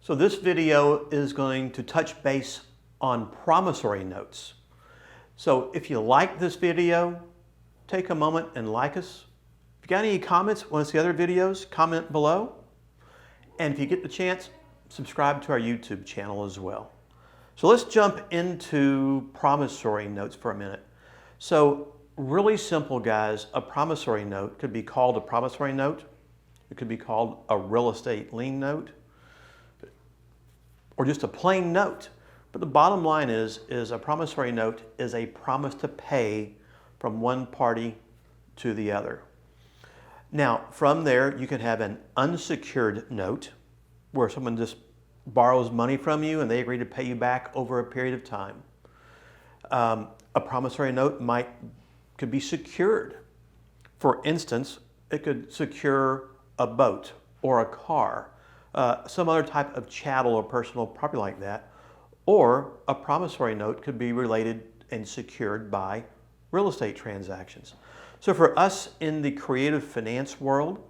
So this video is going to touch base on promissory notes. So if you like this video, take a moment and like us. If you got any comments, want to see other videos, comment below. And if you get the chance, subscribe to our YouTube channel as well. So let's jump into promissory notes for a minute. So really simple, guys. A promissory note could be called a promissory note. It could be called a real estate lien note, or just a plain note. But the bottom line is a promissory note is a promise to pay from one party to the other. Now, from there, you can have an unsecured note where someone just borrows money from you and they agree to pay you back over a period of time. A promissory note could be secured. For instance, it could secure a boat or a car, some other type of chattel or personal property like that. Or a promissory note could be related and secured by real estate transactions. So for us in the creative finance world,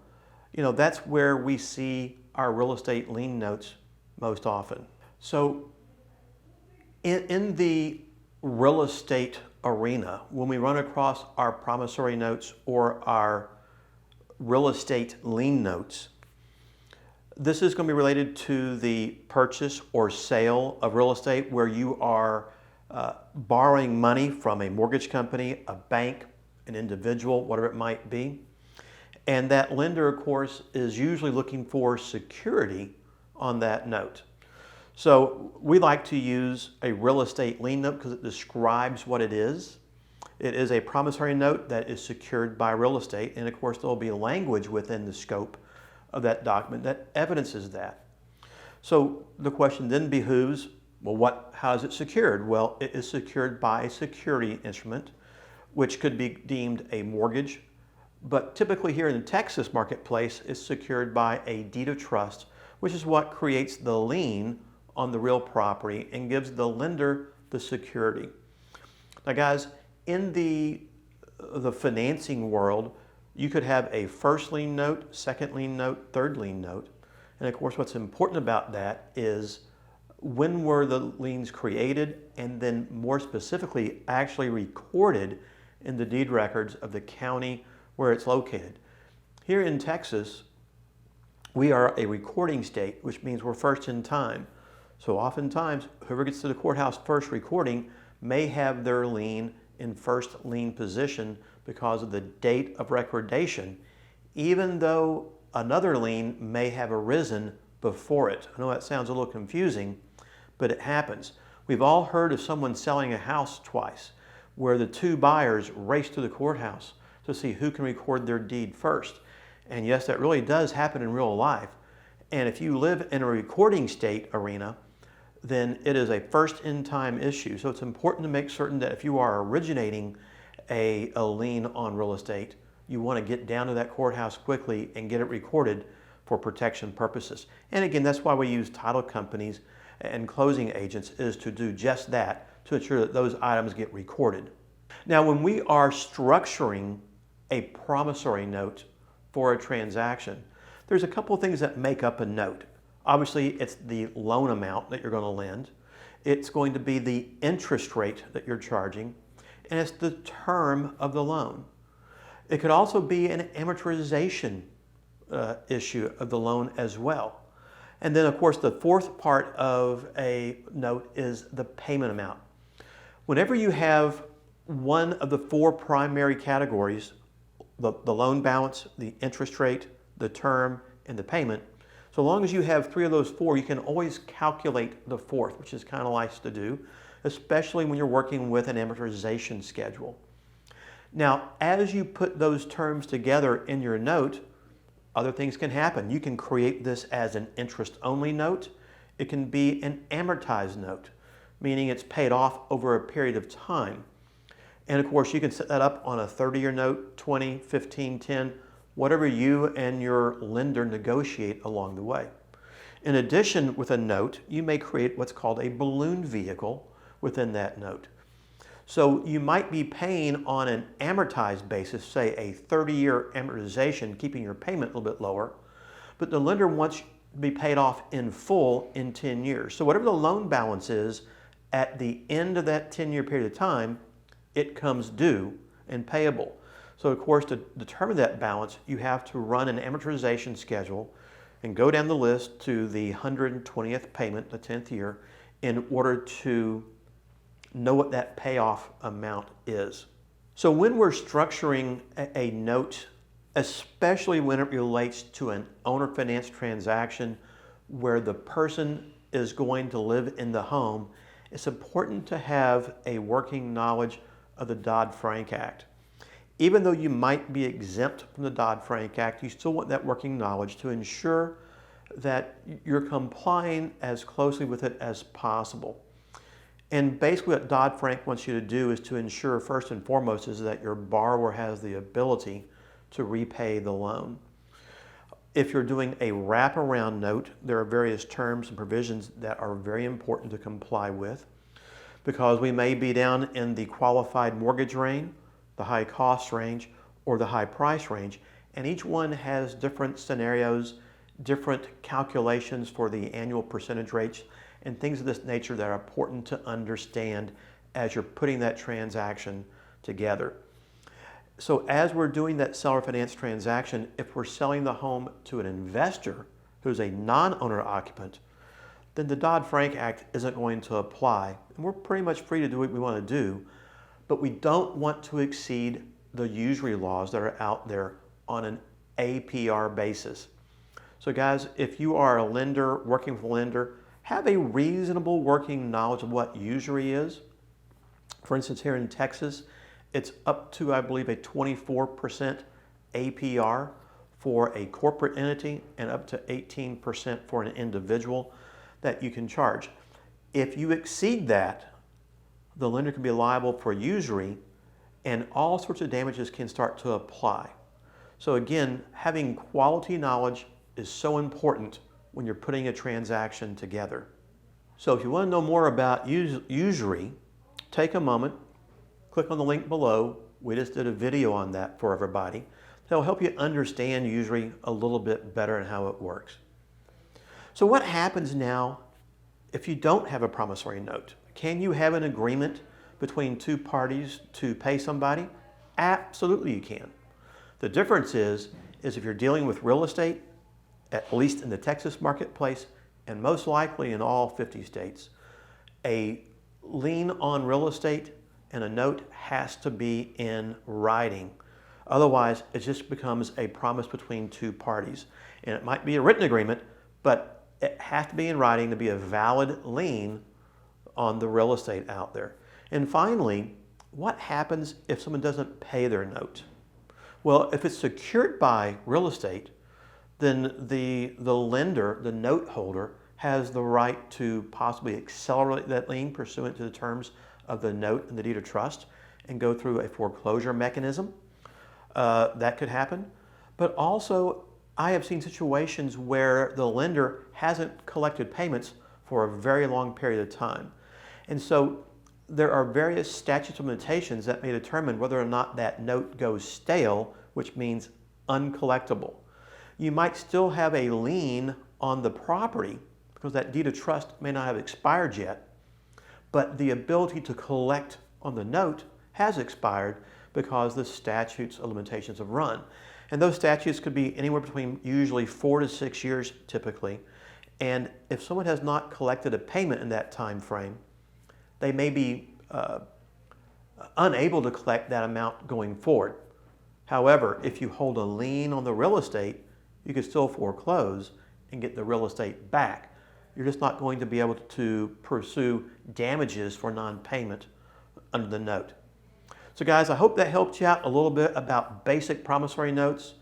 that's where we see our real estate lien notes most often. So in the real estate arena, when we run across our promissory notes or our real estate lien notes, this is going to be related to the purchase or sale of real estate where you are borrowing money from a mortgage company, a bank, an individual, whatever it might be. And that lender, of course, is usually looking for security on that note. So we like to use a real estate lien note because it describes what it is. It is a promissory note that is secured by real estate. And of course, there will be language within the scope of that document that evidences that. So the question then behooves, well, how is it secured? Well, it is secured by a security instrument, which could be deemed a mortgage, but typically here in the Texas marketplace, it's secured by a deed of trust, which is what creates the lien on the real property and gives the lender the security. Now guys, in the financing world, you could have a first lien note, second lien note, third lien note. And of course, what's important about that is when were the liens created, and then more specifically, actually recorded in the deed records of the county where it's located. Here in Texas, we are a recording state, which means we're first in time. So oftentimes, whoever gets to the courthouse first recording may have their lien in first lien position because of the date of recordation, even though another lien may have arisen before it. I know that sounds a little confusing, but it happens. We've all heard of someone selling a house twice, where the two buyers race to the courthouse to see who can record their deed first. And yes, that really does happen in real life. And if you live in a recording state arena, then it is a first in time issue. So it's important to make certain that if you are originating a lien on real estate, you want to get down to that courthouse quickly and get it recorded for protection purposes. And again, that's why we use title companies and closing agents, is to do just that, to ensure that those items get recorded. Now, when we are structuring a promissory note for a transaction, there's a couple of things that make up a note. Obviously, it's the loan amount that you're going to lend. It's going to be the interest rate that you're charging, and it's the term of the loan. It could also be an amortization issue of the loan as well. And then, of course, the fourth part of a note is the payment amount. Whenever you have one of the four primary categories, the loan balance, the interest rate, the term, and the payment, so long as you have three of those four, you can always calculate the fourth, which is kind of nice to do, especially when you're working with an amortization schedule. Now, as you put those terms together in your note, other things can happen. You can create this as an interest-only note. It can be an amortized note, meaning it's paid off over a period of time. And of course, you can set that up on a 30-year note, 20, 15, 10, whatever you and your lender negotiate along the way. In addition, with a note, you may create what's called a balloon vehicle within that note. So you might be paying on an amortized basis, say a 30-year amortization, keeping your payment a little bit lower, but the lender wants be paid off in full in 10 years. So whatever the loan balance is at the end of that 10-year period of time, it comes due and payable. So of course, to determine that balance, you have to run an amortization schedule and go down the list to the 120th payment, the 10th year, in order to know what that payoff amount is. So when we're structuring a note, especially when it relates to an owner finance transaction where the person is going to live in the home, it's important to have a working knowledge of the Dodd-Frank Act. Even though you might be exempt from the Dodd-Frank Act, you still want that working knowledge to ensure that you're complying as closely with it as possible. And basically what Dodd-Frank wants you to do is to ensure first and foremost is that your borrower has the ability to repay the loan. If you're doing a wraparound note, there are various terms and provisions that are very important to comply with, because we may be down in the qualified mortgage range, the high cost range, or the high price range, and each one has different scenarios, different calculations for the annual percentage rates, and things of this nature that are important to understand as you're putting that transaction together. So as we're doing that seller finance transaction, if we're selling the home to an investor who's a non-owner occupant, then the Dodd-Frank Act isn't going to apply. And we're pretty much free to do what we want to do, but we don't want to exceed the usury laws that are out there on an APR basis. So guys, if you are a lender, working with a lender, have a reasonable working knowledge of what usury is. For instance, here in Texas, it's up to, I believe, a 24% APR for a corporate entity and up to 18% for an individual that you can charge. If you exceed that, the lender can be liable for usury and all sorts of damages can start to apply. So again, having quality knowledge is so important when you're putting a transaction together. So if you want to know more about usury, take a moment, click on the link below. We just did a video on that for everybody. That'll help you understand usury a little bit better and how it works. So what happens now if you don't have a promissory note? Can you have an agreement between two parties to pay somebody? Absolutely you can. The difference is if you're dealing with real estate, at least in the Texas marketplace, and most likely in all 50 states, a lien on real estate and a note has to be in writing. Otherwise, it just becomes a promise between two parties. And it might be a written agreement, but it has to be in writing to be a valid lien on the real estate out there. And finally, what happens if someone doesn't pay their note? Well, if it's secured by real estate, then the lender, the note holder, has the right to possibly accelerate that lien pursuant to the terms of the note and the deed of trust and go through a foreclosure mechanism. That could happen. But also, I have seen situations where the lender hasn't collected payments for a very long period of time. And so there are various statutes of limitations that may determine whether or not that note goes stale, which means uncollectible. You might still have a lien on the property because that deed of trust may not have expired yet, but the ability to collect on the note has expired because the statutes of limitations have run. And those statutes could be anywhere between usually 4 to 6 years typically. And if someone has not collected a payment in that time frame, they may be unable to collect that amount going forward. However, if you hold a lien on the real estate, you can still foreclose and get the real estate back. You're just not going to be able to pursue damages for non-payment under the note. So guys, I hope that helped you out a little bit about basic promissory notes,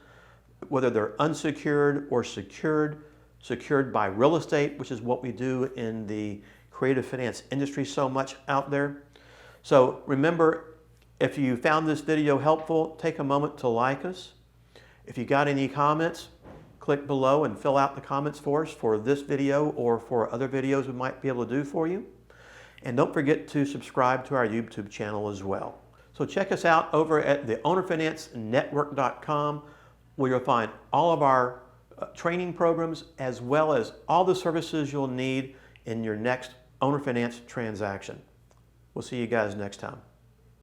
whether they're unsecured or secured, secured by real estate, which is what we do in the creative finance industry so much out there. So remember, if you found this video helpful, take a moment to like us. If you got any comments, click below and fill out the comments for us for this video or for other videos we might be able to do for you. And don't forget to subscribe to our YouTube channel as well. So check us out over at the ownerfinancenetwork.com, where you'll find all of our training programs, as well as all the services you'll need in your next owner finance transaction. We'll see you guys next time.